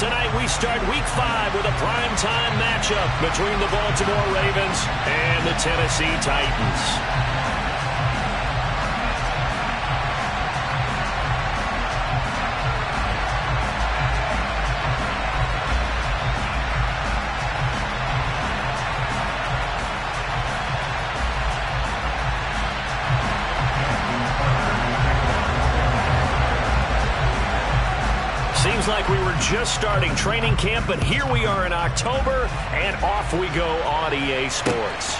Tonight we start Week 5 with a primetime matchup between the Baltimore Ravens and the Tennessee Titans. Seems like we were just starting training camp, but here we are in October, and off we go on EA Sports.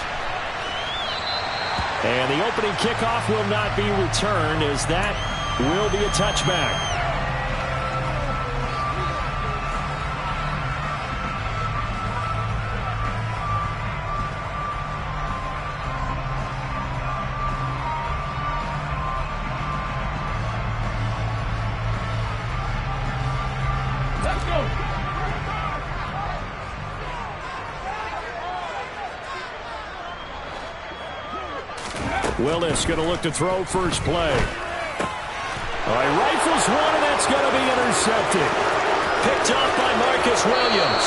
And the opening kickoff will not be returned, as that will be a touchback. Willis going to look to throw first play. All right, rifles one, and that's going to be intercepted. Picked off by Marcus Williams.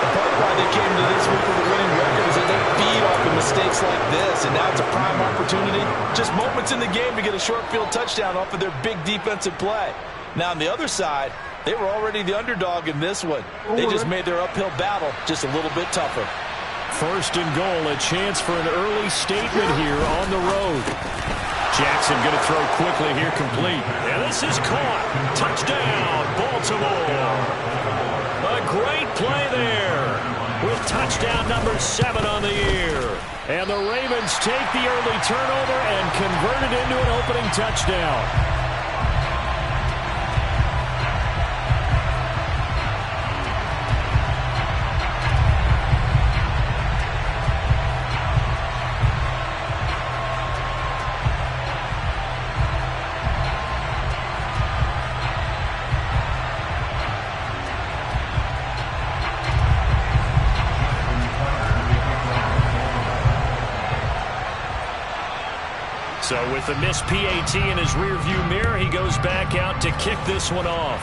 The part why they came to this week with a winning record is that they feed off of mistakes like this, and now it's a prime opportunity. Just moments in the game to get a short field touchdown off of their big defensive play. Now on the other side, they were already the underdog in this one. They just made their uphill battle just a little bit tougher. First and goal, a chance for an early statement here on the road. Jackson going to throw quickly here, complete. And this is caught. Touchdown, Baltimore. A great play there with touchdown number 7 on the year. And the Ravens take the early turnover and convert it into an opening touchdown. So with the missed PAT in his rearview mirror, he goes back out to kick this one off.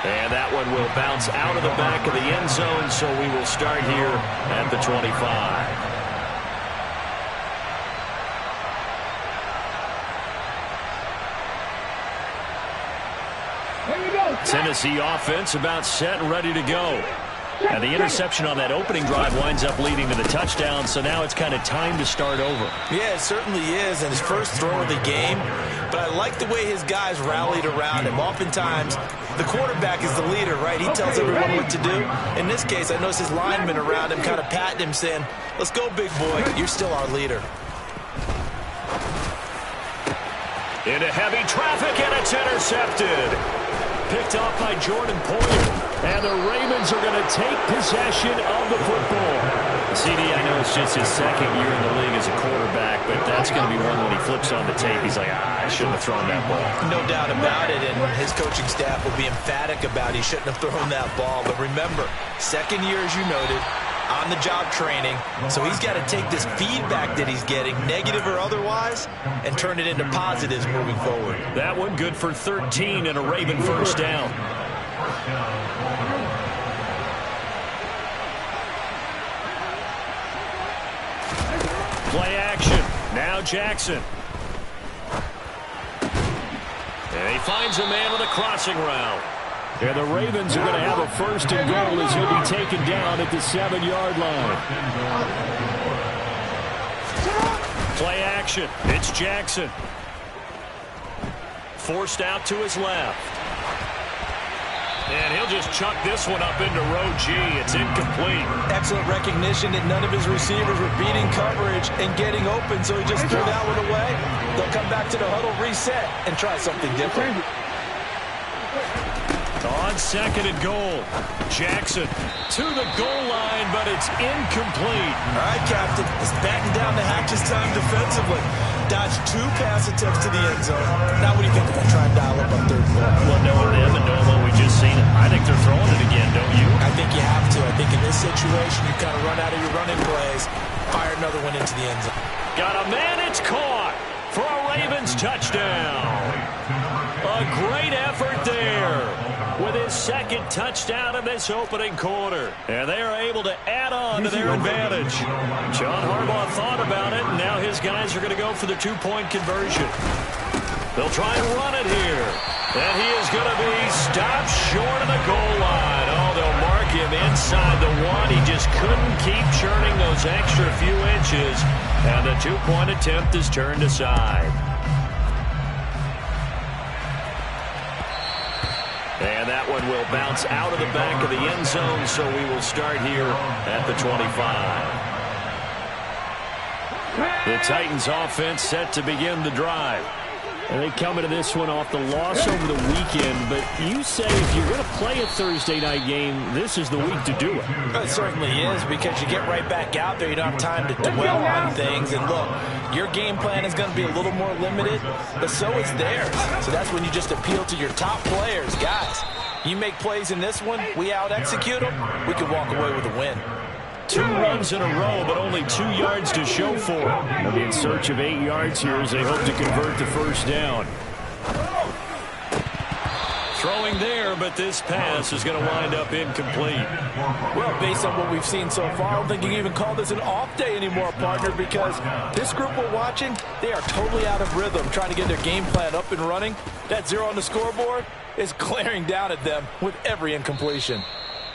And that one will bounce out of the back of the end zone, so we will start here at the 25. Tennessee offense about set and ready to go. And the interception on that opening drive winds up leading to the touchdown, so now it's kind of time to start over. Yeah, it certainly is, and his first throw of the game. But I like the way his guys rallied around him. Oftentimes, the quarterback is the leader, right? He tells everyone what to do. In this case, I noticed his linemen around him kind of patting him, saying, "Let's go, big boy. You're still our leader." Into heavy traffic, and it's intercepted. Picked off by Jordan Poyer. And the Ravens are going to take possession of the football. CD, I know it's just his second year in the league as a quarterback, but that's going to be one when he flips on the tape. He's like, I shouldn't have thrown that ball. No doubt about it, and his coaching staff will be emphatic about he shouldn't have thrown that ball. But remember, second year, as you noted, on-the-job training, so he's got to take this feedback that he's getting, negative or otherwise, and turn it into positives moving forward. That one good for 13 and a Raven first down. Play action. Now Jackson. And he finds a man with a crossing route. And the Ravens are going to have a first and goal as he'll be taken down at the 7-yard line. Play action. It's Jackson. Forced out to his left. And he'll just chuck this one up into row G. It's incomplete. Excellent recognition that none of his receivers were beating coverage and getting open, so he just threw that one away. They'll come back to the huddle, reset, and try something different. On second and goal, Jackson to the goal line, but it's incomplete. All right, Captain, it's batten down the hatches time defensively. Dodged 2 pass attempts to the end zone. Now what do you think they're going to try and dial up on third and goal? Well, knowing them and knowing what we just seen, I think they're throwing it again, don't you? I think you have to. I think in this situation, you kind of run out of your running plays, fire another one into the end zone. Got a man, it's caught for a Ravens touchdown. A great effort effort there with his second touchdown in this opening quarter. And they are able to add on to their advantage. John Harbaugh thought about it, and now his guys are going to go for the two-point conversion. They'll try and run it here. And he is going to be stopped short of the goal line. Oh, they'll mark him inside the one. He just couldn't keep churning those extra few inches. And the two-point attempt is turned aside. And that one will bounce out of the back of the end zone, so we will start here at the 25. The Titans offense set to begin the drive. And they come into this one off the loss over the weekend, but you say if you're going to play a Thursday night game, this is the week to do it. It certainly is, because you get right back out there. You don't have time to dwell on things. And look, your game plan is going to be a little more limited, but so is theirs. So that's when you just appeal to your top players. Guys, you make plays in this one, we out-execute them, we can walk away with a win. 2 runs in a row, but only 2 yards to show for it. They'll be in search of 8 yards here as they hope to convert the first down. Throwing there, but this pass is going to wind up incomplete. Well, based on what we've seen so far, I don't think you can even call this an off day anymore, partner, because this group we're watching, they are totally out of rhythm, trying to get their game plan up and running. That 0 on the scoreboard is glaring down at them with every incompletion.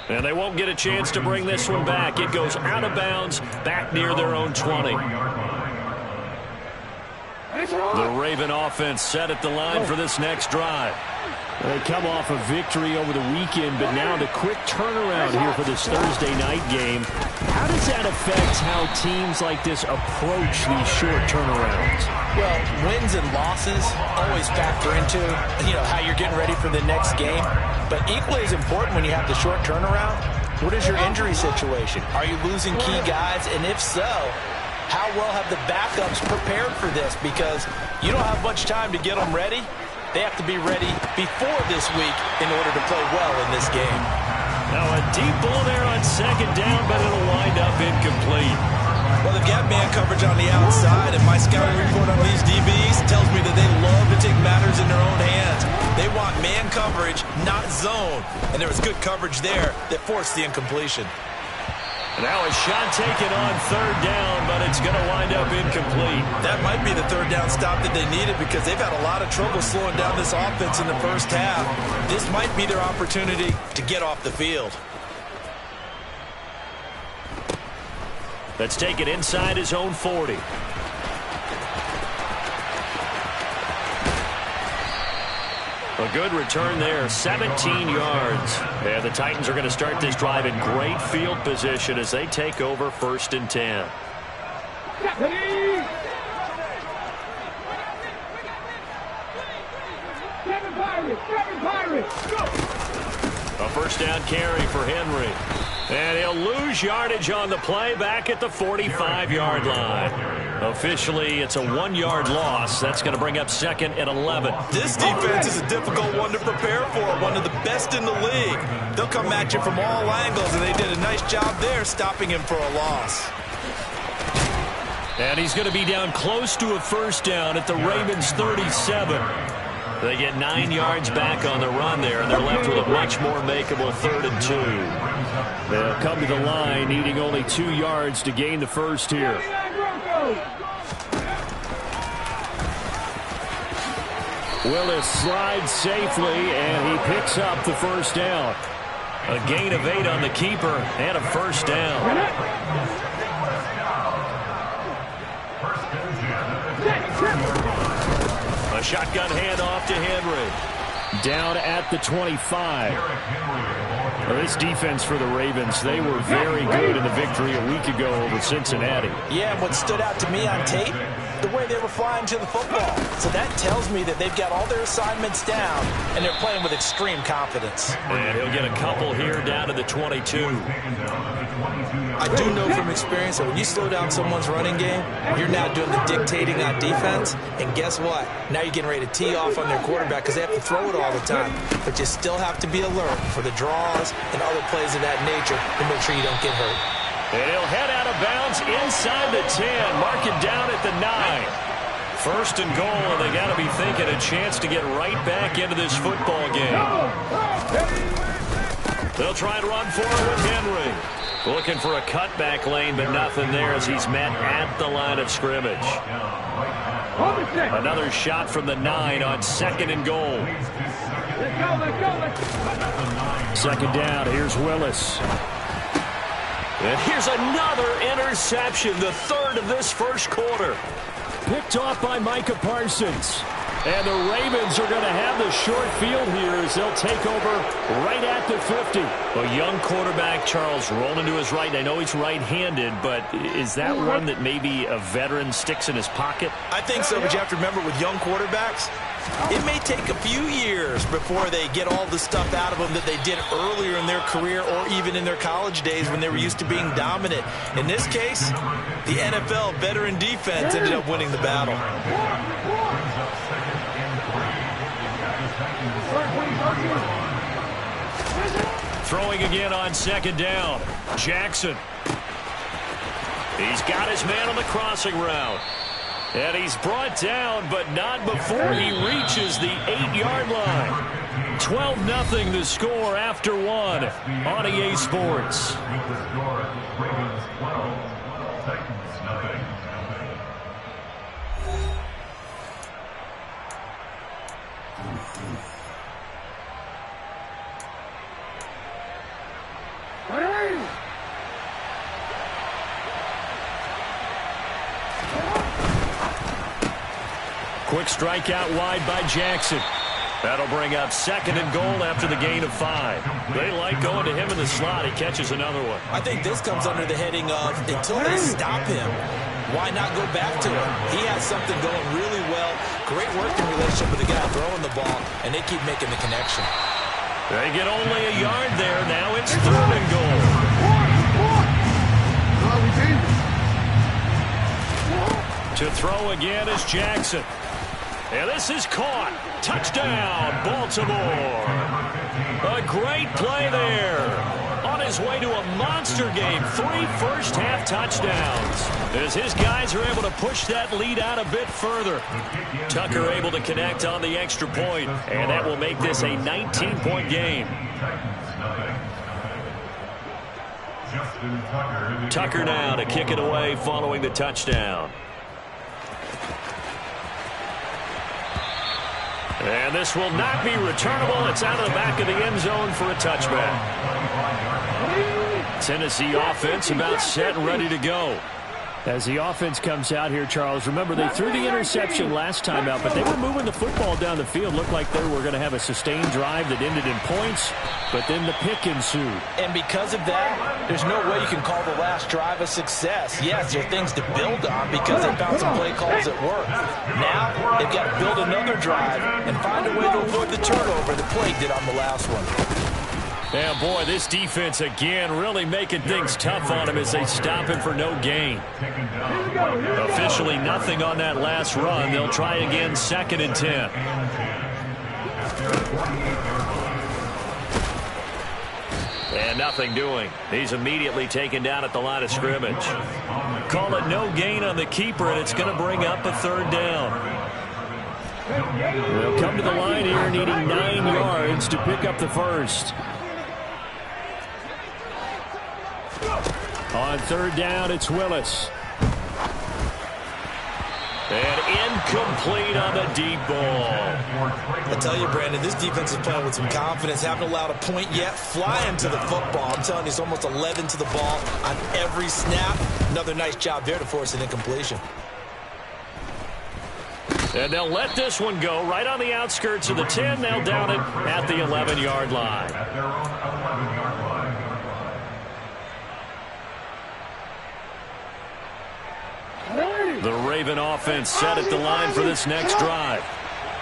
And they won't get a chance to bring this one back. It goes out of bounds, back near their own 20. The Raven offense set at the line for this next drive. They come off a victory over the weekend, but now the quick turnaround here for this Thursday night game. How does that affect how teams like this approach these short turnarounds? Well, wins and losses always factor into, how you're getting ready for the next game. But equally as important when you have the short turnaround, what is your injury situation? Are you losing key guys? And if so, how well have the backups prepared for this? Because you don't have much time to get them ready. They have to be ready before this week in order to play well in this game. Now a deep ball there on second down, but it'll wind up incomplete. Well, they've got man coverage on the outside, and my scouting report on these DBs tells me that they love to take matters in their own hands. They want man coverage, not zone. And there was good coverage there that forced the incompletion. Now a shot taken on third down, but it's going to wind up incomplete. That might be the third down stop that they needed, because they've had a lot of trouble slowing down this offense in the first half. This might be their opportunity to get off the field. Let's take it inside his own 40. A good return there, 17 yards. And the Titans are going to start this drive in great field position as they take over 1st and 10. A first down carry for Henry. And he'll lose yardage on the play back at the 45-yard line. Officially, it's a 1-yard loss. That's going to bring up 2nd and 11. This defense is a difficult one to prepare for, one of the best in the league. They'll come at you from all angles, and they did a nice job there stopping him for a loss. And he's going to be down close to a first down at the Ravens' 37. They get 9 yards back on the run there, and they're left with a much more makeable 3rd and 2. They'll come to the line, needing only 2 yards to gain the first here. Willis slides safely, and he picks up the first down. A gain of 8 on the keeper, and a first down. A shotgun handoff to Henry. Down at the 25. Well, this defense for the Ravens, they were very good in the victory a week ago over Cincinnati. Yeah, and what stood out to me on tape, the way they were flying to the football. So that tells me that they've got all their assignments down, and they're playing with extreme confidence. And he'll get a couple here down to the 22. I do know from experience that when you slow down someone's running game, you're now doing the dictating on defense. And guess what? Now you're getting ready to tee off on their quarterback because they have to throw it all the time. But you still have to be alert for the draws and other plays of that nature to make sure you don't get hurt. And he'll head out of bounds inside the 10. Mark it down at the 9. First and goal, and they got to be thinking a chance to get right back into this football game. They'll try and run for it with Henry. Looking for a cutback lane, but nothing there as he's met at the line of scrimmage. Another shot from the 9 on second and goal. Second down, here's Willis. And here's another interception, the third of this first quarter. Picked off by Micah Parsons. And the Ravens are going to have the short field here as they'll take over right at the 50. A young quarterback, Charles, rolling to his right. I know he's right-handed, but is that one that maybe a veteran sticks in his pocket? I think so, but you have to remember with young quarterbacks, it may take a few years before they get all the stuff out of them that they did earlier in their career or even in their college days when they were used to being dominant. In this case, the NFL veteran defense ended up winning the battle. Throwing again on second down. Jackson. He's got his man on the crossing route. And he's brought down, but not before he reaches the 8-yard line. 12-0 the score after one on EA Sports. Quick strikeout wide by Jackson. That'll bring up second and goal after the gain of 5. They like going to him in the slot. He catches another one. I think this comes under the heading of until they stop him, why not go back to him? He has something going really well. Great working relationship with the guy throwing the ball, and they keep making the connection. They get only a yard there. Now it's third and goal. To throw again is Jackson. And this is caught. Touchdown, Baltimore. A great play there. On his way to a monster game. 3 first-half touchdowns. As his guys are able to push that lead out a bit further. Tucker able to connect on the extra point, and that will make this a 19-point game. Tucker now to kick it away following the touchdown. And this will not be returnable. It's out of the back of the end zone for a touchback. Tennessee offense about set and ready to go. As the offense comes out here, Charles, remember they threw the interception last time out, but they were moving the football down the field. Looked like they were going to have a sustained drive that ended in points, but then the pick ensued. And because of that, there's no way you can call the last drive a success. Yes, there are things to build on because they found some play calls that work. Now, they've got to build another drive and find a way to avoid the turnover that Plague did on the last one. Yeah, boy, this defense again really making things tough on him as they stop him for no gain. Officially nothing on that last run. They'll try again, second and 10. And nothing doing. He's immediately taken down at the line of scrimmage. Call it no gain on the keeper, and it's going to bring up a third down. They'll come to the line here needing 9 yards to pick up the first. On third down, it's Willis. And incomplete on the deep ball. I tell you, Brandon, this defense is playing with some confidence. Haven't allowed a point yet. Flying to the football. I'm telling you, it's almost 11 to the ball on every snap. Another nice job there to force an incompletion. And they'll let this one go right on the outskirts of the 10. They'll down it at the 11-yard line. The Raven offense set at the line for this next drive.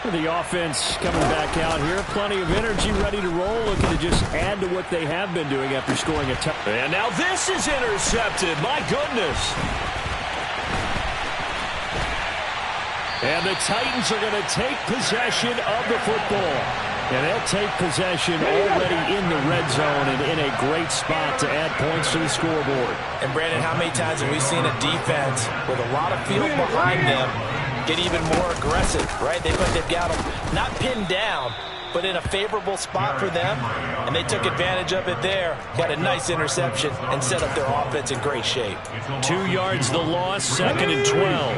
The offense coming back out here. Plenty of energy, ready to roll. Looking to just add to what they have been doing after scoring a touchdown. And now this is intercepted. My goodness. And the Titans are going to take possession of the football. And they'll take possession already in the red zone and in a great spot to add points to the scoreboard. And, Brandon, how many times have we seen a defense with a lot of field behind them get even more aggressive, right? They've got them not pinned down, but in a favorable spot for them, and they took advantage of it there. Got a nice interception and set up their offense in great shape. 2 yards the loss, 2nd and 12.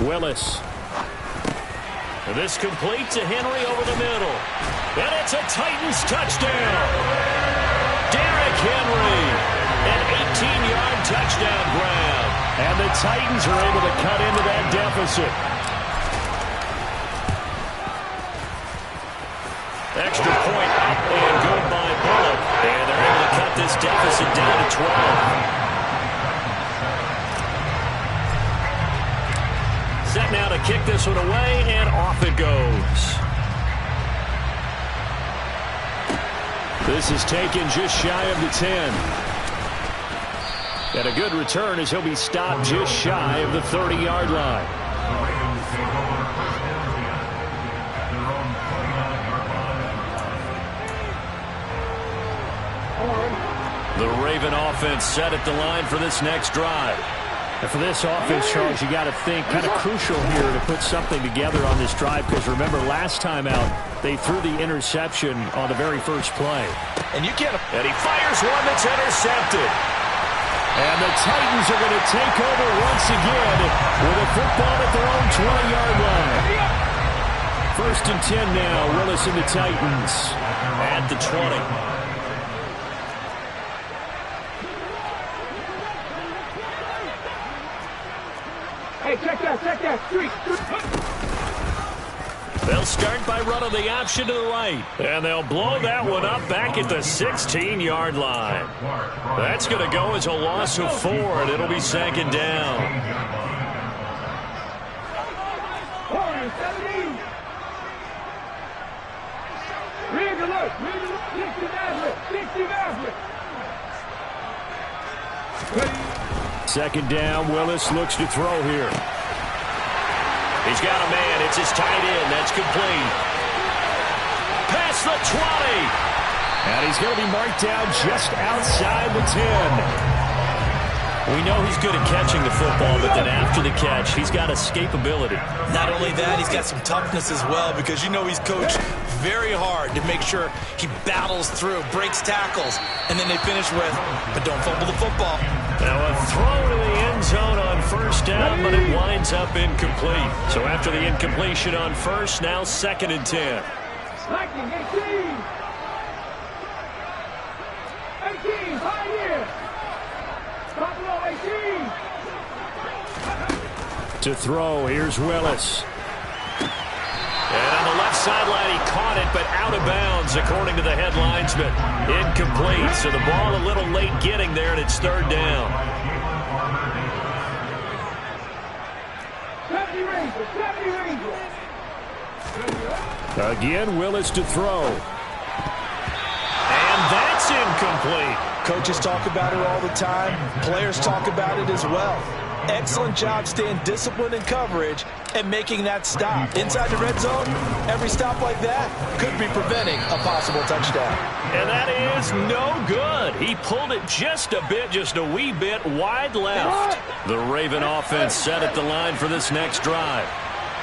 Willis. This complete to Henry over the middle. And it's a Titans touchdown. Derrick Henry, an 18-yard touchdown grab. And the Titans are able to cut into that deficit. Extra point up and good by Bullock. And they're able to cut this deficit down to 12. Set now to kick this one away, and off it goes. This is taken just shy of the 10. And a good return as he'll be stopped just shy of the 30-yard line. The Raven offense set at the line for this next drive. And for this offense, Charles, you got to think kind of crucial here to put something together on this drive, because remember, last time out, they threw the interception on the very first play. And you can't. And he fires one that's intercepted. And the Titans are going to take over once again with a football at their own 20-yard line. 1st and 10 now, Willis and the Titans at the 20. Hey, check that, street. They'll start by running the option to the right. And they'll blow that one up back at the 16-yard line. That's going to go as a loss of 4, and it'll be 2nd down. 17. Rig alert. 60 Maverick. 2nd down, Willis looks to throw here. He's got a man. It's his tight end. That's complete. Past the 20. And he's going to be marked down just outside the 10. We know he's good at catching the football, but then after the catch, he's got escapability. Not only that, he's got some toughness as well, because you know he's coached very hard to make sure he battles through, breaks tackles, and then they finish with, but don't fumble the football. Now a throw to the end zone on 1st down, but it winds up incomplete. So after the incompletion on 1st, now 2nd and 10. 18, Pioneer. Buffalo 18. To throw, here's Willis. And on the left sideline, he caught it, but out of bounds, according to the head linesman. Incomplete, so the ball a little late getting there, and it's 3rd down. 70 Rangers. Again, Willis to throw. And that's incomplete. Coaches talk about it all the time. Players talk about it as well. Excellent job staying disciplined in coverage and making that stop. Inside the red zone, every stop like that could be preventing a possible touchdown. And that is no good. He pulled it just a bit, just a wee bit wide left. The Raven offense set at the line for this next drive.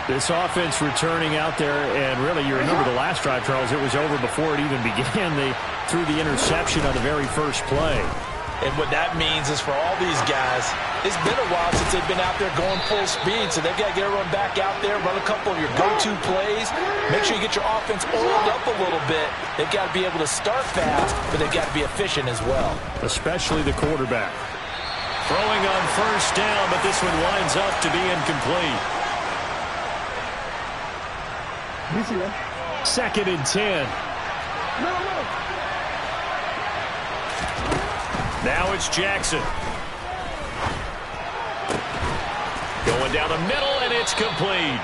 This offense returning out there, and really, you remember the last drive, Charles, it was over before it even began. They threw the interception on the very first play. And what that means is for all these guys, it's been a while since they've been out there going full speed, so they've got to get everyone back out there, run a couple of your go-to plays, make sure you get your offense oiled up a little bit. They've got to be able to start fast, but they've got to be efficient as well. Especially the quarterback. Throwing on 1st down, but this one winds up to be incomplete. 2nd and 10. Now it's Jackson. Going down the middle, and it's complete.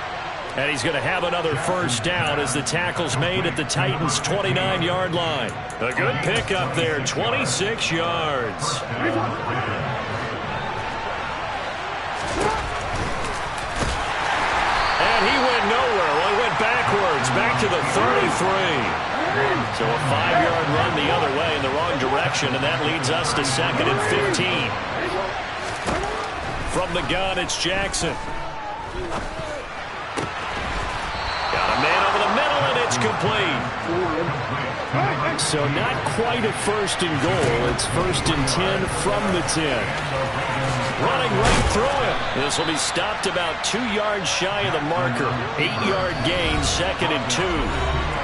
And he's going to have another 1st down as the tackle's made at the Titans' 29-yard line. A good pickup there, 26 yards. And he went nowhere. Well, he went backwards, back to the 33. So a 5-yard run the other way in the wrong direction, and that leads us to 2nd and 15. From the gun, it's Jackson. Got a man over the middle, and it's complete. So not quite a 1st and goal. It's 1st and 10 from the 10. Running right through him. This will be stopped about 2 yards shy of the marker. 8-yard gain, 2nd and 2.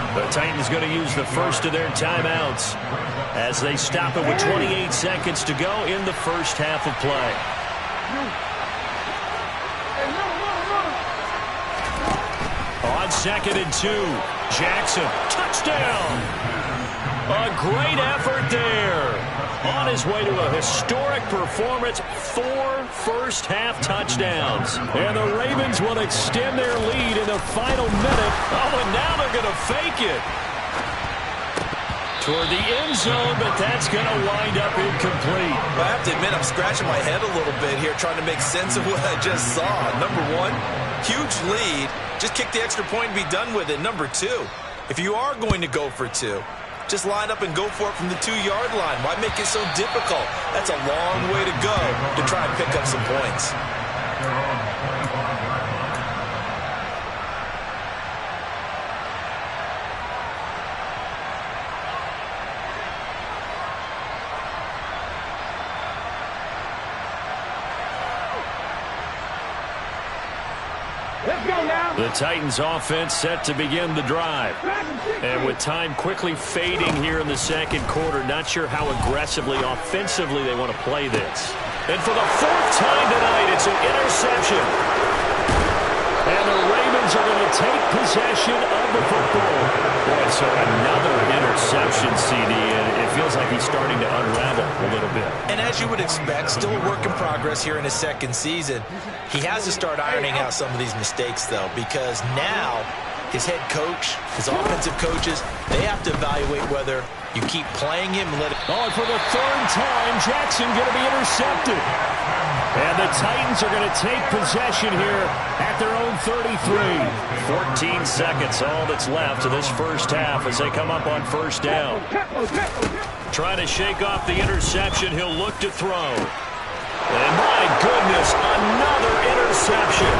The Titans going to use the first of their timeouts as they stop it with 28 seconds to go in the first half of play. On 2nd and 2, Jackson, touchdown. A great effort there. On his way to a historic performance, 4 first-half touchdowns. And the Ravens will extend their lead in the final minute. Oh, and now they're going to fake it toward the end zone, but that's going to wind up incomplete. I have to admit, I'm scratching my head a little bit here trying to make sense of what I just saw. Number one, huge lead. Just kick the extra point and be done with it. Number two, if you are going to go for 2, just line up and go for it from the 2-yard line. Why make it so difficult? That's a long way to go to try and pick up some points. Let's go now. The Titans offense set to begin the drive. And with time quickly fading here in the second quarter, not sure how aggressively, offensively they want to play this. And for the 4th time tonight, it's an interception. And the Ravens are going to take possession of the football. Boy, so another interception, CD, and it feels like he's starting to unravel a little bit. And as you would expect, still a work in progress here in his 2nd season. He has to start ironing out some of these mistakes, though, because now his head coach, his offensive coaches, they have to evaluate whether you keep playing him and let it... Oh, and for the 3rd time, Jackson going to be intercepted. And the Titans are going to take possession here at their own 33. 14 seconds, all that's left of this first half as they come up on 1st down. Trying to shake off the interception, he'll look to throw. And my goodness, another interception.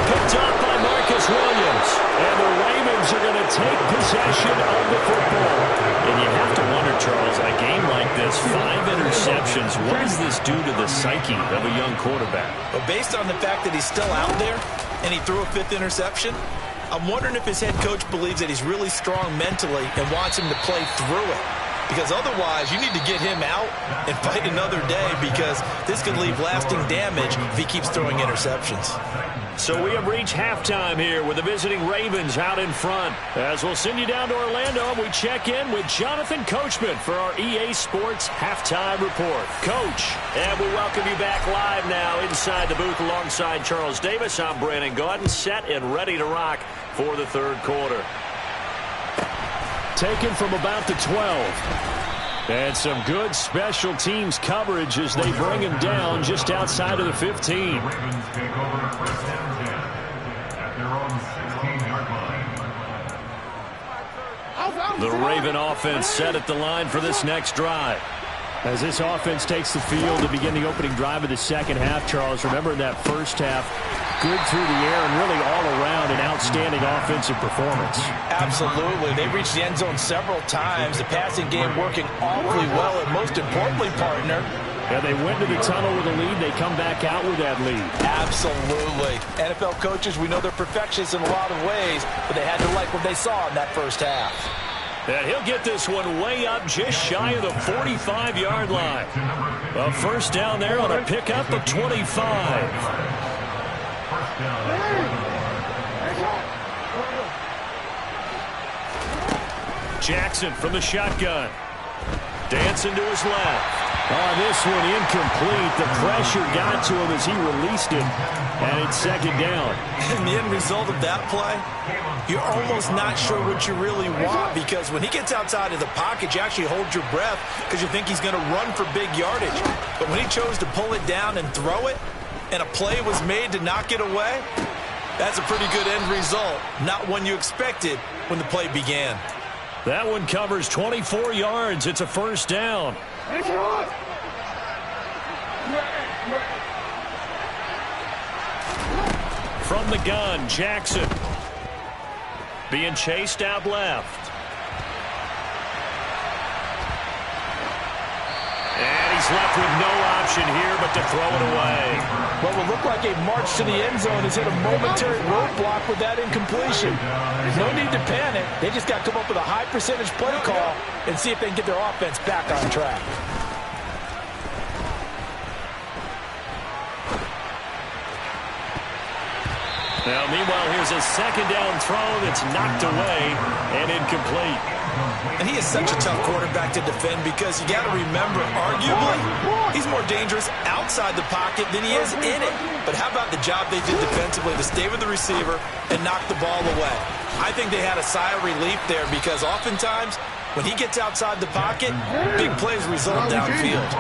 Picked up by Marcus Williams. And the Ravens are going to take possession of the football. And you have to wonder, Charles, a game like this, 5 interceptions, what does this do to the psyche of a young quarterback? But based on the fact that he's still out there and he threw a 5th interception, I'm wondering if his head coach believes that he's really strong mentally and wants him to play through it. Because otherwise, you need to get him out and fight another day because this could leave lasting damage if he keeps throwing interceptions. So we have reached halftime here with the visiting Ravens out in front. As we'll send you down to Orlando, and we check in with Jonathan Coachman for our EA Sports Halftime Report. Coach, and we welcome you back live now inside the booth alongside Charles Davis. I'm Brandon Gaudin, set and ready to rock for the 3rd quarter. Taken from about the 12. And some good special teams coverage as they bring him down just outside of the 15. The Raven offense set at the line for this next drive. As this offense takes the field to begin the opening drive of the second half, Charles, remember in that first half, good through the air and really all around an outstanding offensive performance. Absolutely. They reached the end zone several times. The passing game working awfully well, and most importantly, partner, and they went to the tunnel with a lead. They come back out with that lead. Absolutely. NFL coaches, we know they're perfectionists in a lot of ways, but they had to like what they saw in that first half. And he'll get this one way up just shy of the 45-yard line. A 1st down there on a pickup of 25. Jackson from the shotgun. Dancing to his left. Oh, this one incomplete. The pressure got to him as he released it. And it's 2nd down. And the end result of that play, you're almost not sure what you really want because when he gets outside of the pocket, you actually hold your breath because you think he's going to run for big yardage. But when he chose to pull it down and throw it, and a play was made to knock it away, that's a pretty good end result. Not one you expected when the play began. That one covers 24 yards. It's a first down. From the gun, Jackson. Being chased out left. And he's left with no option here but to throw it away. What will look like a march to the end zone has hit a momentary roadblock with that incompletion. No need to panic. They just got to come up with a high percentage play call and see if they can get their offense back on track. Now, meanwhile, here's a second down throw that's knocked away and incomplete. And he is such a tough quarterback to defend because you got to remember, arguably, he's more dangerous outside the pocket than he is in it. But how about the job they did defensively to stay with the receiver and knock the ball away? I think they had a sigh of relief there because oftentimes when he gets outside the pocket, big plays result downfield.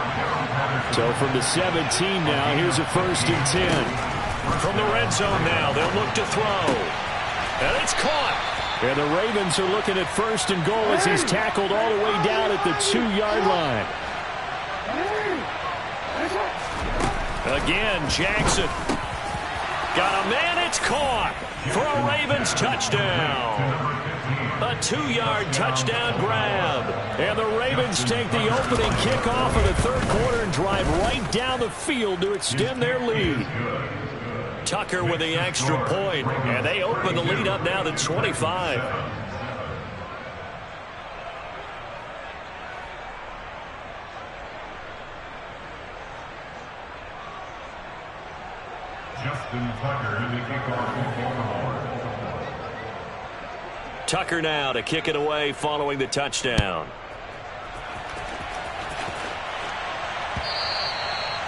So from the 17 now, here's a 1st and 10. From the red zone now, they'll look to throw. And it's caught. And the Ravens are looking at 1st and goal as he's tackled all the way down at the 2-yard line. Again, Jackson. Got a man, it's caught for a Ravens touchdown. A 2-yard touchdown grab. And the Ravens take the opening kickoff of the 3rd quarter and drive right down the field to extend their lead. Tucker with the extra point, and they open the lead up now to 25. Justin Tucker in the kickoff. Tucker now to kick it away following the touchdown.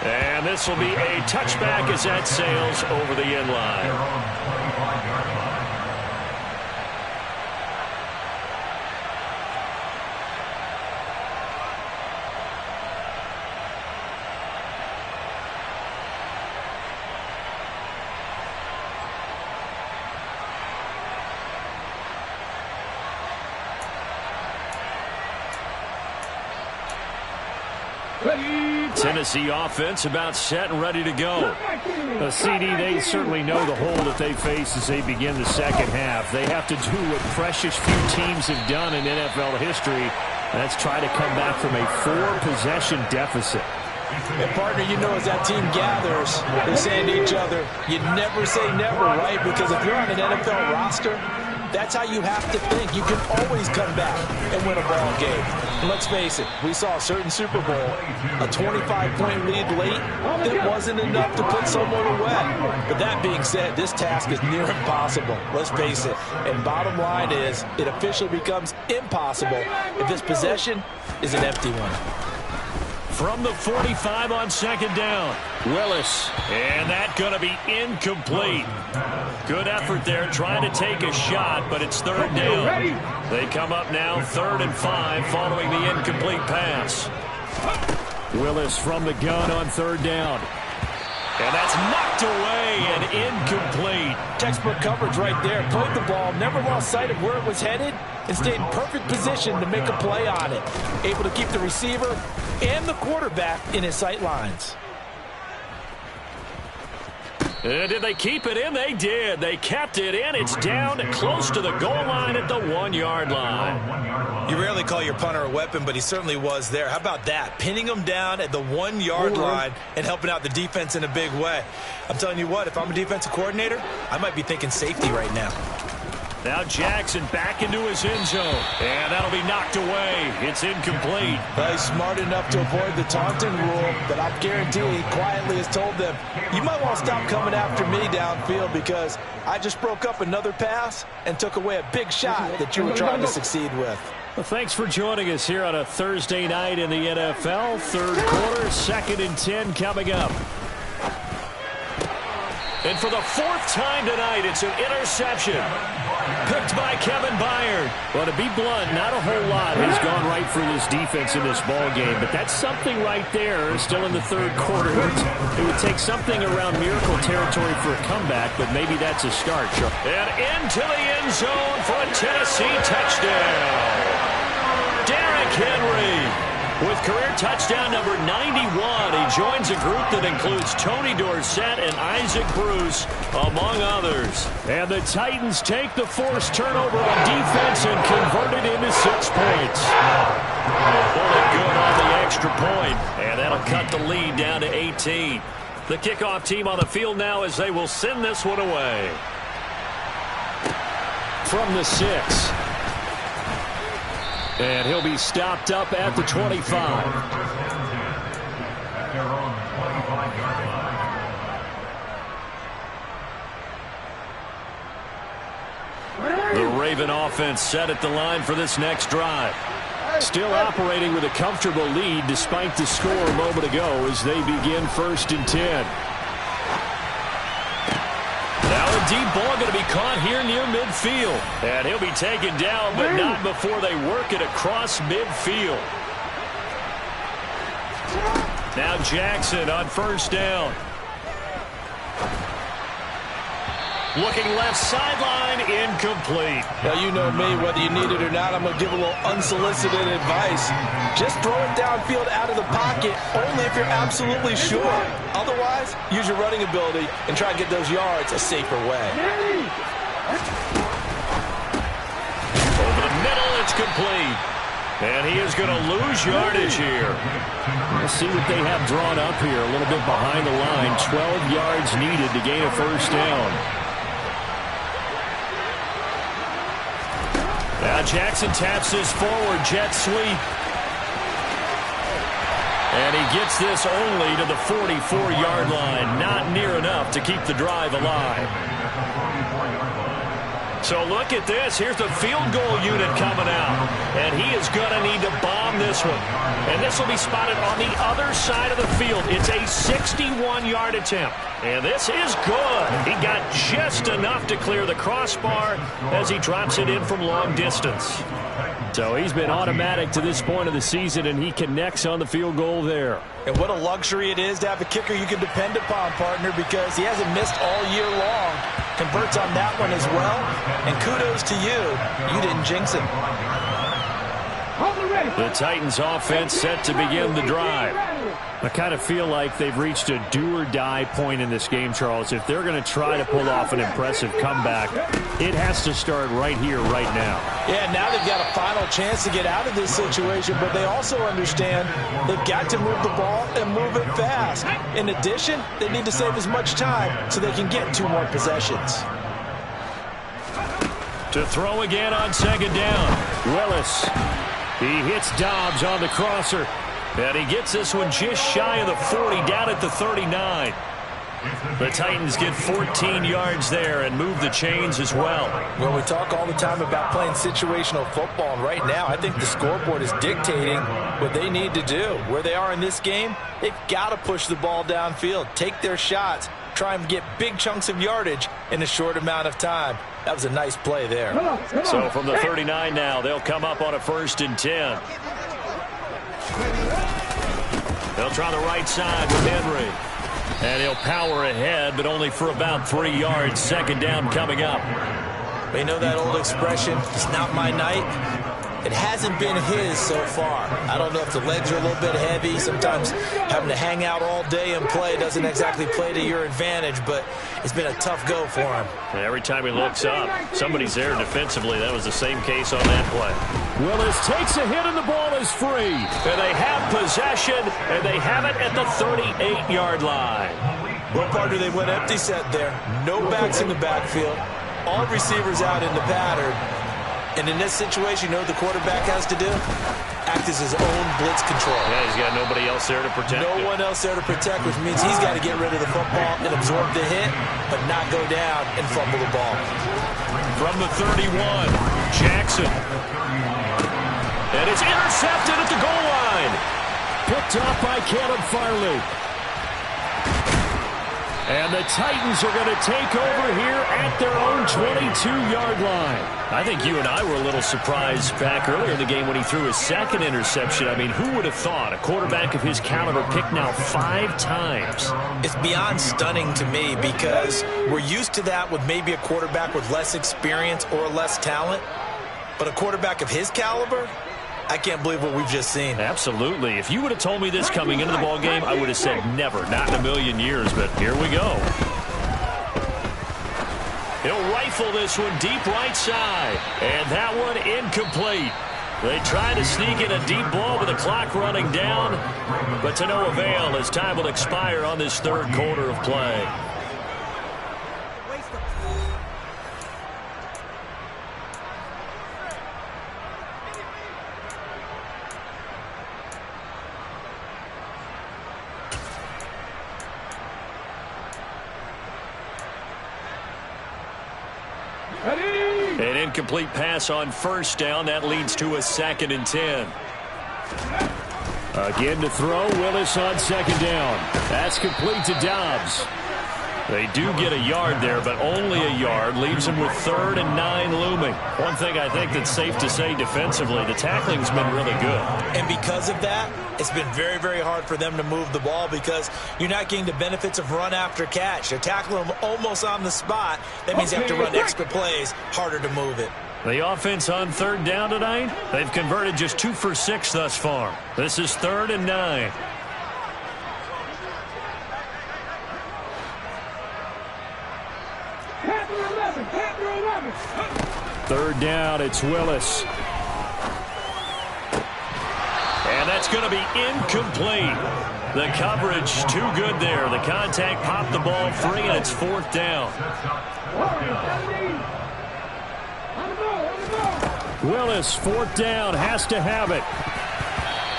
And this will be a touchback as that sails over the end line. Tennessee offense about set and ready to go. CD, they certainly know the hole that they face as they begin the second half. They have to do what precious few teams have done in NFL history. That's try to come back from a 4-possession deficit. And, partner, you know as that team gathers, they're saying to each other, you never say never, right? Because if you're on an NFL roster, that's how you have to think. You can always come back and win a ball game. And let's face it, we saw a certain Super Bowl, a 25-point lead late that wasn't enough to put someone away. But that being said, this task is near impossible. Let's face it. And bottom line is, it officially becomes impossible if this possession is an empty one. From the 45 on second down, Willis. And that's going to be incomplete. Good effort there trying to take a shot, but it's 3rd down. They come up now 3rd and 5 following the incomplete pass. Willis from the gun on 3rd down. And that's knocked away and incomplete. Textbook coverage right there. Played the ball, never lost sight of where it was headed, and stayed in perfect position to make a play on it. Able to keep the receiver and the quarterback in his sight lines. Did they keep it in? They did. They kept it in. It's down close to the goal line at the 1-yard line. You rarely call your punter a weapon, but he certainly was there. How about that? Pinning him down at the 1-yard line and helping out the defense in a big way. I'm telling you what, if I'm a defensive coordinator, I might be thinking safety right now. Now Jackson back into his end zone. And that'll be knocked away. It's incomplete. Well, he's smart enough to avoid the taunting rule, but I guarantee he quietly has told them, you might want to stop coming after me downfield because I just broke up another pass and took away a big shot that you were trying to succeed with. Well, thanks for joining us here on a Thursday night in the NFL. 3rd quarter, 2nd and 10 coming up. And for the fourth time tonight, it's an interception. Picked by Kevin Byard. Well, to be blunt, not a whole lot has gone right for this defense in this ball game, but that's something right there. Still in the third quarter. It would take something around miracle territory for a comeback, but maybe that's a start. And into the end zone for a Tennessee touchdown. Derrick Henry with career touchdown number 91. He joins a group that includes Tony Dorsett and Isaac Bruce, among others. And the Titans take the forced turnover on defense and convert it into 6 points. Pulling good on the extra point, and that'll cut the lead down to 18. The kickoff team on the field now as they will send this one away. From the 6. And he'll be stopped up at the 25. The Raven offense set at the line for this next drive. Still operating with a comfortable lead despite the score a moment ago as they begin 1st and 10. Now a deep ball going to be caught here near midfield. And he'll be taken down, but not before they work it across midfield. Now Jackson on 1st down. Looking left sideline, incomplete. Now, you know me, whether you need it or not, I'm going to give a little unsolicited advice. Just throw it downfield out of the pocket, only if you're absolutely sure. Otherwise, use your running ability and try to get those yards a safer way. Over the middle, it's complete. And he is going to lose yardage here. Let's see what they have drawn up here. A little bit behind the line. 12 yards needed to gain a 1st down. Now Jackson taps this forward jet sweep. And he gets this only to the 44-yard line. Not near enough to keep the drive alive. So look at this. Here's the field goal unit coming out. And he is going to need to bomb this one. And this will be spotted on the other side of the field. It's a 61-yard attempt. And this is good. He got just enough to clear the crossbar as he drops it in from long distance. So he's been automatic to this point of the season, and he connects on the field goal there. And what a luxury it is to have a kicker you can depend upon, partner, because he hasn't missed all year long. Converts on that one as well. And kudos to you. You didn't jinx him. The Titans offense set to begin the drive. I kind of feel like they've reached a do-or-die point in this game, Charles. If they're going to try to pull off an impressive comeback, it has to start right here, right now. Yeah, now they've got a final chance to get out of this situation, but they also understand they've got to move the ball and move it fast. In addition, they need to save as much time so they can get 2 more possessions. To throw again on 2nd down. Willis. He hits Dobbs on the crosser. And he gets this one just shy of the 40, down at the 39. The Titans get 14 yards there and move the chains as well. Well, we talk all the time about playing situational football, and right now I think the scoreboard is dictating what they need to do. Where they are in this game, they've got to push the ball downfield, take their shots, try and get big chunks of yardage in a short amount of time. That was a nice play there. So from the 39 now, they'll come up on a 1st and 10. They'll try the right side with Henry. And he'll power ahead, but only for about 3 yards. 2nd down coming up. You know that old expression, it's not my night? It hasn't been his so far. I don't know if the legs are a little bit heavy. Sometimes having to hang out all day and play doesn't exactly play to your advantage, but it's been a tough go for him. And every time he looks up, somebody's there defensively. That was the same case on that play. Willis takes a hit and the ball is free. And they have possession, and they have it at the 38-yard line. Well, partner, they went empty set there. No backs in the backfield. All receivers out in the pattern. And in this situation, you know what the quarterback has to do? Act as his own blitz control. Yeah, he's got nobody else there to protect him. No one else there to protect, which means he's got to get rid of the football and absorb the hit, but not go down and fumble the ball. From the 31, Jackson. And it's intercepted at the goal line. Picked up by Caleb Farley. And the Titans are going to take over here at their own 22-yard line. I think you and I were a little surprised back earlier in the game when he threw his second interception. I mean, who would have thought a quarterback of his caliber picked now 5 times? It's beyond stunning to me because we're used to that with maybe a quarterback with less experience or less talent. But a quarterback of his caliber, I can't believe what we've just seen. Absolutely. If you would have told me this coming into the ball game, I would have said never, not in a million years. But here we go. He'll rifle this one deep right side. And that one incomplete. They try to sneak in a deep ball with the clock running down, but to no avail as time will expire on this third quarter of play. An incomplete pass on first down. That leads to a 2nd and 10. Again to throw. Willis on second down. That's complete to Dobbs. They do get a yard there, but only a yard. Leaves them with 3rd and 9 looming. One thing I think that's safe to say defensively, the tackling's been really good. And because of that, it's been very, very hard for them to move the ball because you're not getting the benefits of run after catch. They're tackling them almost on the spot. That means you have to run extra plays, harder to move it. The offense on 3rd down tonight, they've converted just 2 for 6 thus far. This is 3rd and 9. Third down, it's Willis. And that's going to be incomplete. The coverage too good there. The contact popped the ball free, and it's 4th down. Willis, 4th down, has to have it.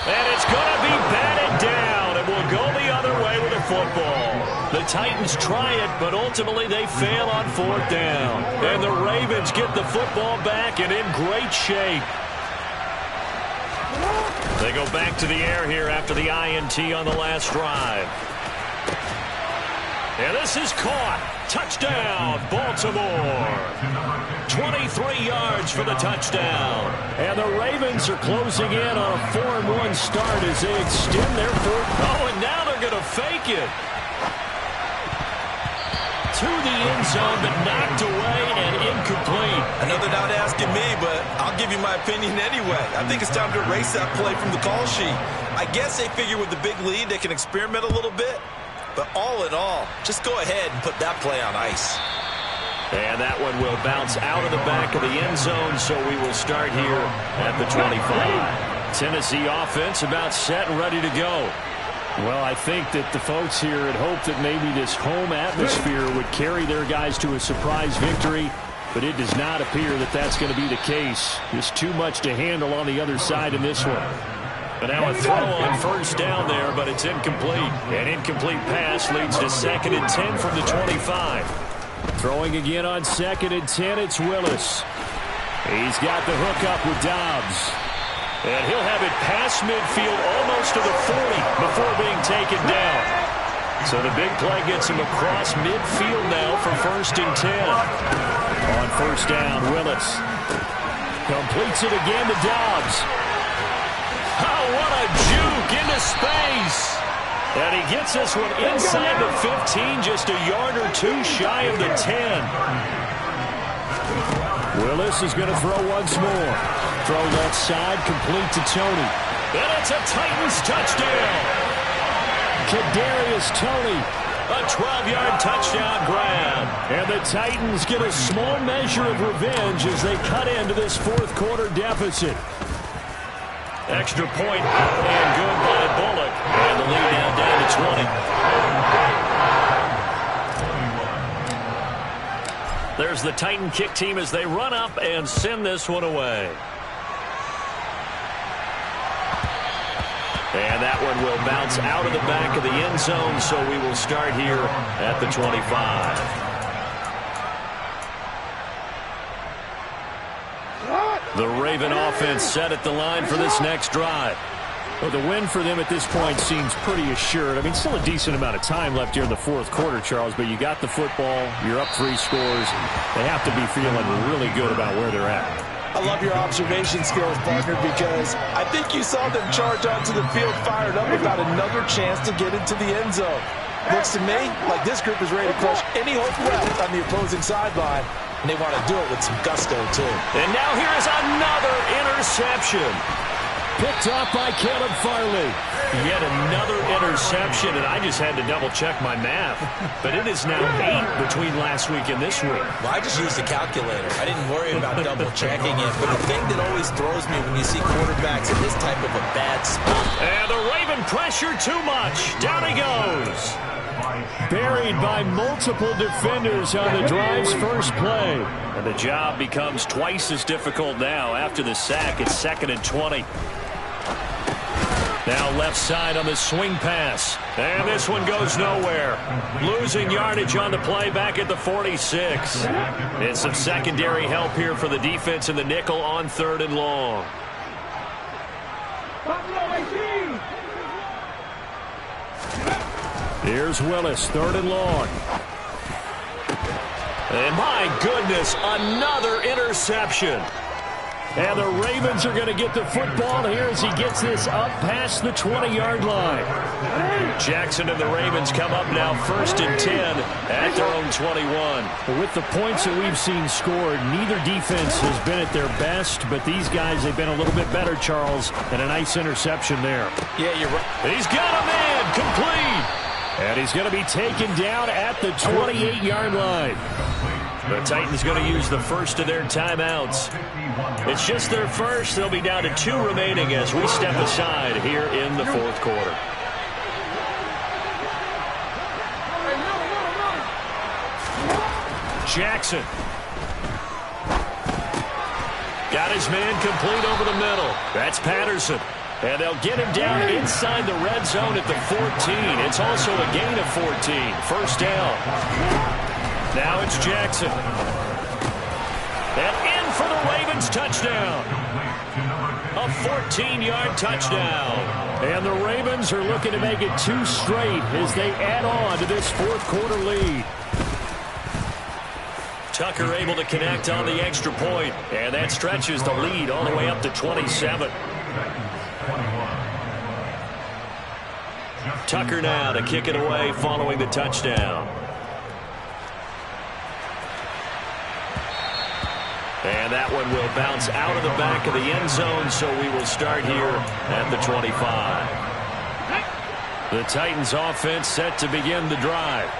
And it's going to be batted down. It will go the other way with the football. The Titans try it, but ultimately they fail on 4th down. And the Ravens get the football back and in great shape. They go back to the air here after the INT on the last drive. And this is caught. Touchdown, Baltimore. 23 yards for the touchdown. And the Ravens are closing in on a 4-1 start as they extend their fourth. Oh, and now they're going to fake it. To the end zone, but knocked away and incomplete. Another not asking me, but I'll give you my opinion anyway. I think it's time to erase that play from the call sheet. I guess they figure with the big lead they can experiment a little bit. But all in all, just go ahead and put that play on ice. And that one will bounce out of the back of the end zone, so we will start here at the 25. Tennessee offense about set and ready to go. Well, I think that the folks here had hoped that maybe this home atmosphere would carry their guys to a surprise victory, but it does not appear that that's going to be the case. Just too much to handle on the other side in this one. But now a throw on first down there, but it's incomplete. An incomplete pass leads to 2nd and 10 from the 25. Throwing again on 2nd and 10, it's Willis. He's got the hook up with Dobbs. And he'll have it past midfield almost to the 40 before being taken down. So the big play gets him across midfield now for 1st and 10. On first down, Willis completes it again to Dobbs. Oh, what a juke into space. And he gets this one inside the 15, just a yard or 2 shy of the 10. Willis is going to throw once more. Throw left side, complete to Toney. And it's a Titans touchdown. Kadarius Toney, a 12-yard touchdown grab. And the Titans get a small measure of revenge as they cut into this fourth quarter deficit. Extra point up and good by Bullock. And the lead now down to 20. There's the Titan kick team as they run up and send this one away. And that one will bounce out of the back of the end zone, so we will start here at the 25. The Raven offense set at the line for this next drive. Well, the win for them at this point seems pretty assured. I mean, still a decent amount of time left here in the fourth quarter, Charles, but you got the football, you're up 3 scores. They have to be feeling really good about where they're at. I love your observation skills, partner, because I think you saw them charge onto the field fired up about another chance to get into the end zone. Looks to me like this group is ready to crush any hope left on the opposing sideline, and they want to do it with some gusto, too. And now here is another interception. Picked off by Caleb Farley. Yet another interception, and I just had to double-check my math. But it is now 8 between last week and this week. Well, I just used a calculator. I didn't worry about double-checking it. But the thing that always throws me when you see quarterbacks in this type of a bad spot. And the Raven pressure too much. Down he goes. Buried by multiple defenders on the drive's first play. And the job becomes twice as difficult now after the sack. It's 2nd and 20. Now left side on the swing pass. And this one goes nowhere. Losing yardage on the play back at the 46. And some secondary help here for the defense in the nickel on 3rd and long. Here's Willis, 3rd and long. And my goodness, another interception. And the Ravens are going to get the football here as he gets this up past the 20-yard line. Jackson and the Ravens come up now 1st and 10 at their own 21. With the points that we've seen scored, neither defense has been at their best, but these guys, they've been a little bit better, Charles, and a nice interception there. Yeah, you're right. He's got a man complete. And he's going to be taken down at the 28-yard line. The Titans going to use the first of their timeouts. It's just their first. They'll be down to 2 remaining as we step aside here in the fourth quarter. Jackson. Got his man complete over the middle. That's Patterson. And they'll get him down inside the red zone at the 14. It's also a gain of 14. First down. Now it's Jackson. And in for the Ravens touchdown. A 14-yard touchdown. And the Ravens are looking to make it 2 straight as they add on to this fourth quarter lead. Tucker able to connect on the extra point. And that stretches the lead all the way up to 27. Tucker now to kick it away following the touchdown. And that one will bounce out of the back of the end zone, so we will start here at the 25. The Titans offense set to begin the drive.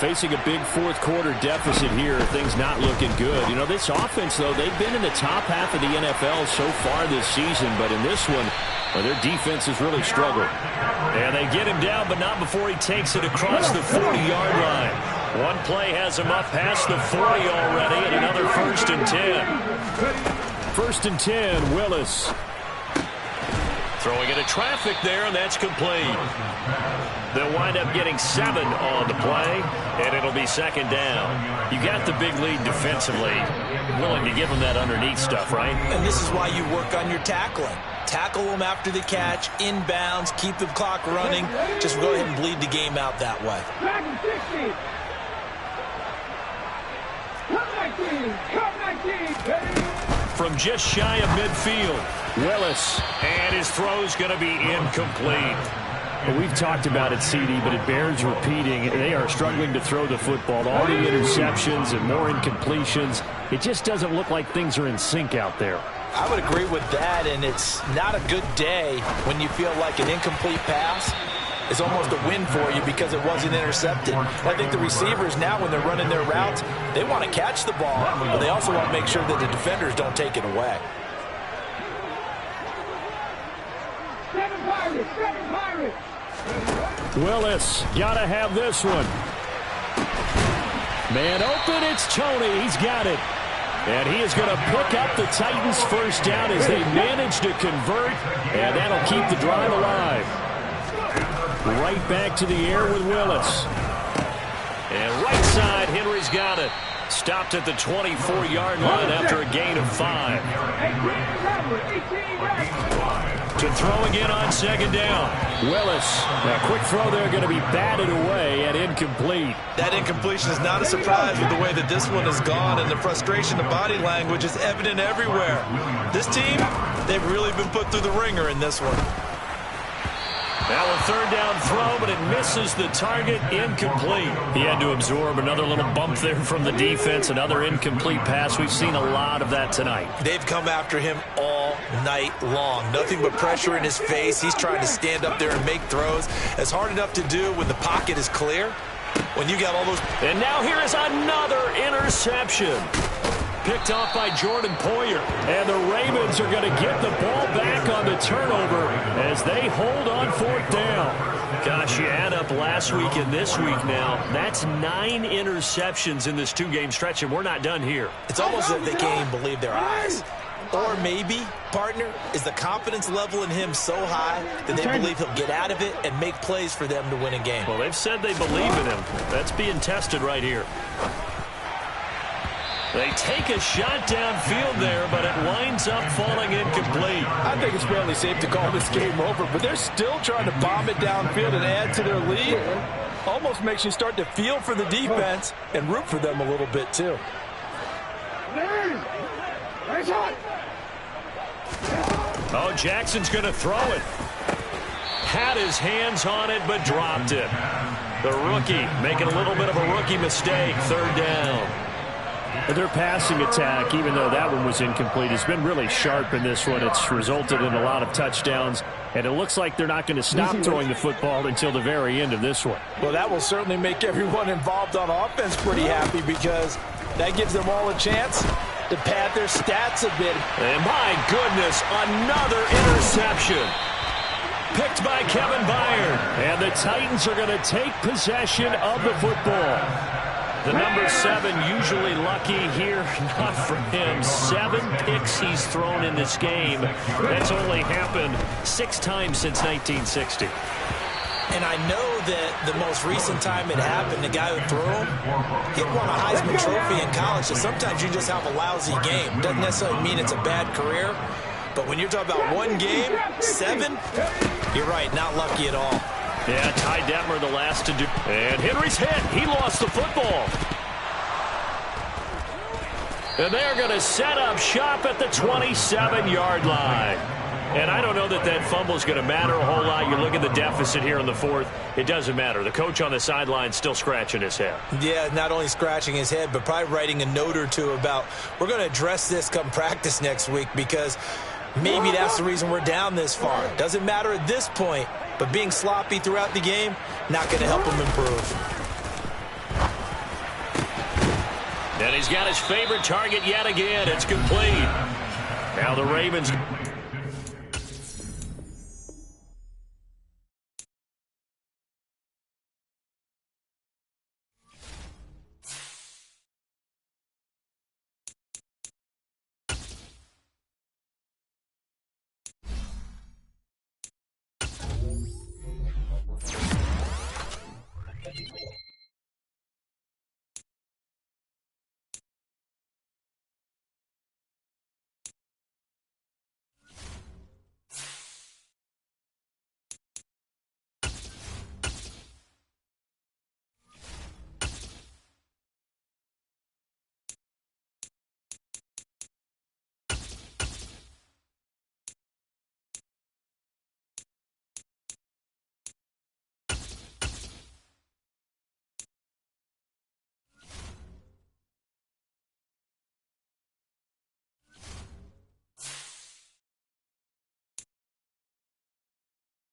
Facing a big fourth quarter deficit here, things not looking good. You know, this offense, though, they've been in the top half of the NFL so far this season, but in this one, well, their defense has really struggled. And they get him down, but not before he takes it across the 40-yard line. One play has him up past the 40 already, and another 1st and 10. 1st and 10, Willis. Throwing into traffic there, and that's complete. They'll wind up getting 7 on the play, and it'll be 2nd down. You got the big lead defensively. Willing to give them that underneath stuff, right? And this is why you work on your tackling. Tackle them after the catch, inbounds, keep the clock running. Just go ahead and bleed the game out that way. From just shy of midfield, Willis, and his throw's going to be incomplete. Well, we've talked about it, CD, but it bears repeating. They are struggling to throw the football. All the interceptions and more incompletions. It just doesn't look like things are in sync out there. I would agree with that, and it's not a good day when you feel like an incomplete pass is almost a win for you because it wasn't intercepted. I think the receivers now, when they're running their routes, they want to catch the ball, but they also want to make sure that the defenders don't take it away. Willis, gotta have this one. Man open, it's Tony. He's got it. And he is going to pick up the Titans' first down as they manage to convert, and that'll keep the drive alive. Right back to the air with Willis. And right side, Henry's got it. Stopped at the 24-yard line after a gain of 5. To throw again on second down. Willis. A quick throw there going to be batted away and incomplete. That incompletion is not a surprise with the way that this one has gone, and the frustration of body language is evident everywhere. This team, they've really been put through the ringer in this one. Now a third down throw, but it misses the target, incomplete. He had to absorb another little bump there from the defense, another incomplete pass. We've seen a lot of that tonight. They've come after him all night long. Nothing but pressure in his face. He's trying to stand up there and make throws. It's hard enough to do when the pocket is clear. When you got all those... And now here is another interception. Picked off by Jordan Poyer. And the Ravens are going to get the ball back on the turnover as they hold on fourth down. Gosh, you add up last week and this week now. That's 9 interceptions in this 2-game stretch, and we're not done here. It's almost as if they can't even believe their eyes. Or maybe, partner, is the confidence level in him so high that they believe he'll get out of it and make plays for them to win a game. Well, they've said they believe in him. That's being tested right here. They take a shot downfield there, but it winds up falling incomplete. I think it's fairly safe to call this game over, but they're still trying to bomb it downfield and add to their lead. Almost makes you start to feel for the defense and root for them a little bit, too. Oh, Jackson's going to throw it. Had his hands on it, but dropped it. The rookie making a little bit of a rookie mistake, third down. Their passing attack, even though that one was incomplete, has been really sharp in this one. It's resulted in a lot of touchdowns, and it looks like they're not going to stop throwing the football until the very end of this one. Well, that will certainly make everyone involved on offense pretty happy because that gives them all a chance to pad their stats a bit. And my goodness, another interception. Picked by Kevin Byard. And the Titans are going to take possession of the football. The number 7 usually lucky here, not for him. 7 picks he's thrown in this game. That's only happened 6 times since 1960. And I know that the most recent time it happened, the guy who threw him, he won a Heisman Trophy in college, so sometimes you just have a lousy game. Doesn't necessarily mean it's a bad career, but when you're talking about one game, 7, you're right, not lucky at all. Yeah, Ty Detmer the last to do. And Henry's hit. He lost the football. And they're going to set up shop at the 27-yard line. And I don't know that that fumble is going to matter a whole lot. You look at the deficit here in the fourth. It doesn't matter. The coach on the sideline still scratching his head. Yeah, not only scratching his head, but probably writing a note or two about, we're going to address this come practice next week because maybe that's the reason we're down this far. Doesn't matter at this point, but being sloppy throughout the game, not going to help him improve. And he's got his favorite target yet again. It's complete. Now the Ravens